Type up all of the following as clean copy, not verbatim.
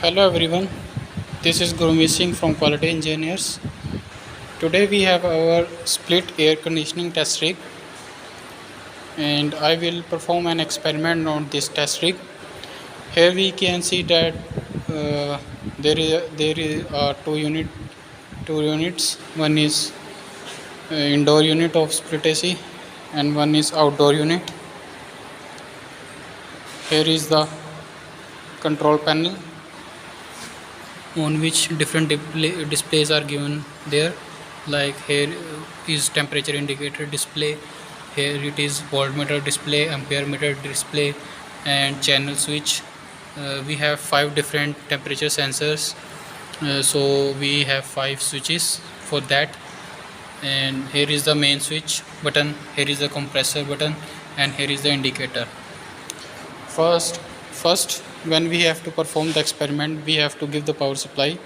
Hello everyone, this is Gurmeet Singh from Quality Engineers. Today we have our split air conditioning test rig and I will perform an experiment on this test rig. Here we can see that there is two units. One is indoor unit of split AC and one is outdoor unit. Here is the control panel on which different displays are given there, like here is temperature indicator display, here it is voltmeter display, ampere meter display, and channel switch. We have 5 different temperature sensors, so we have 5 switches for that. And here is the main switch button, here is the compressor button, and here is the indicator. First, when we have to perform the experiment, we have to give the power supply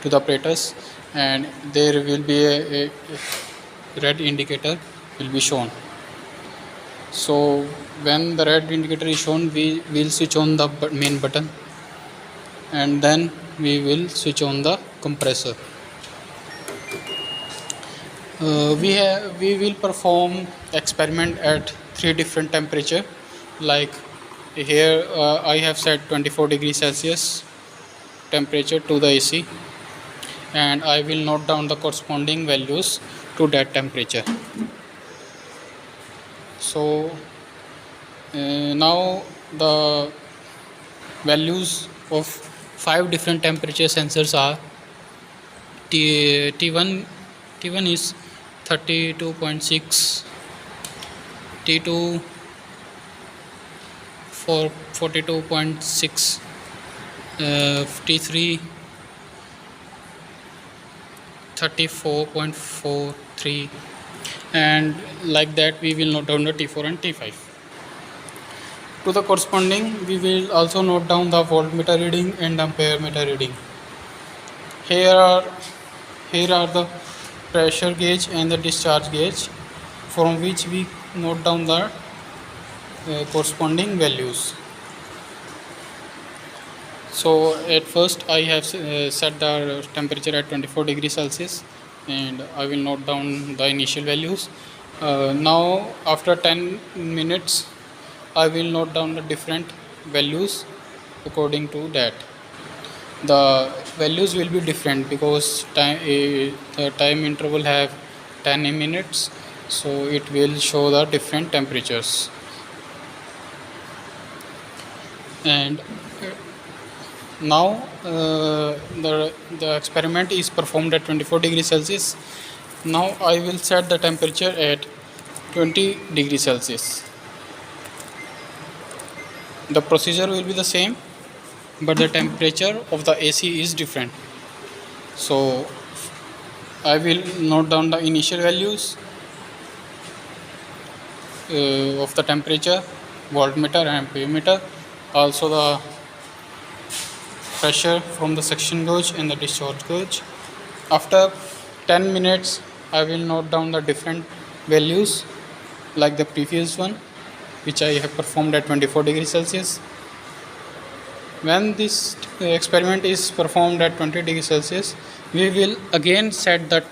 to the apparatus, and there will be a red indicator will be shown. So when the red indicator is shown, we will switch on the main button, and then we will switch on the compressor. We will perform experiment at 3 different temperature, like here I have set 24 degrees Celsius temperature to the AC, and I will note down the corresponding values to that temperature. So now the values of 5 different temperature sensors are T1 is 32.6, T2 for 42.6, T3 34.43, and like that we will note down the T4 and T5. To the corresponding, we will also note down the voltmeter reading and ampere meter reading. Here are the pressure gauge and the discharge gauge, from which we note down the corresponding values. So at first I have set the temperature at 24 degrees Celsius, and I will note down the initial values. Now after 10 minutes I will note down the different values according to that. The values will be different because the time interval have 10 minutes, so it will show the different temperatures. And now the experiment is performed at 24 degrees Celsius. Now I will set the temperature at 20 degrees Celsius. The procedure will be the same, but the temperature of the AC is different. So I will note down the initial values of the temperature, voltmeter and ampere meter, also the pressure from the suction gauge and the discharge gauge. After 10 minutes I will note down the different values like the previous one, which I have performed at 24 degrees Celsius. When this experiment is performed at 20 degrees Celsius, we will again set the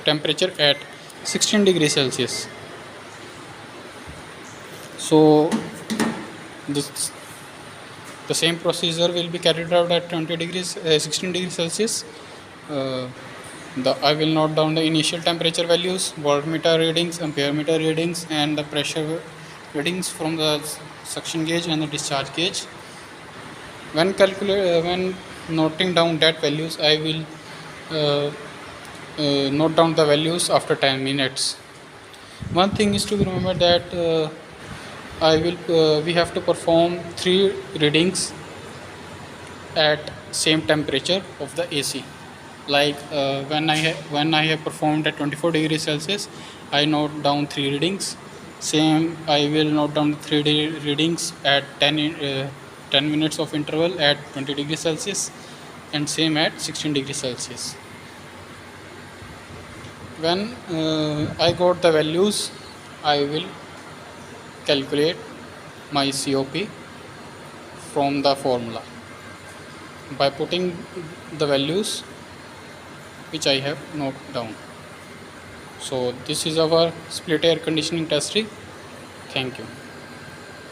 temperature at 16 degrees Celsius. So the same procedure will be carried out at 16 degrees Celsius. I will note down the initial temperature values, voltmeter readings, ampere meter readings, and the pressure readings from the suction gauge and the discharge gauge. When noting down that values, I will note down the values after 10 minutes. One thing is to remember that we have to perform 3 readings at same temperature of the AC. Like when I have performed at 24 degrees Celsius, I note down 3 readings. Same I will note down 3 readings at 10 minutes of interval at 20 degrees Celsius, and same at 16 degrees Celsius. When I got the values, I will calculate my COP from the formula. by putting the values which I have noted down. So this is our split air conditioning test rig. Thank you.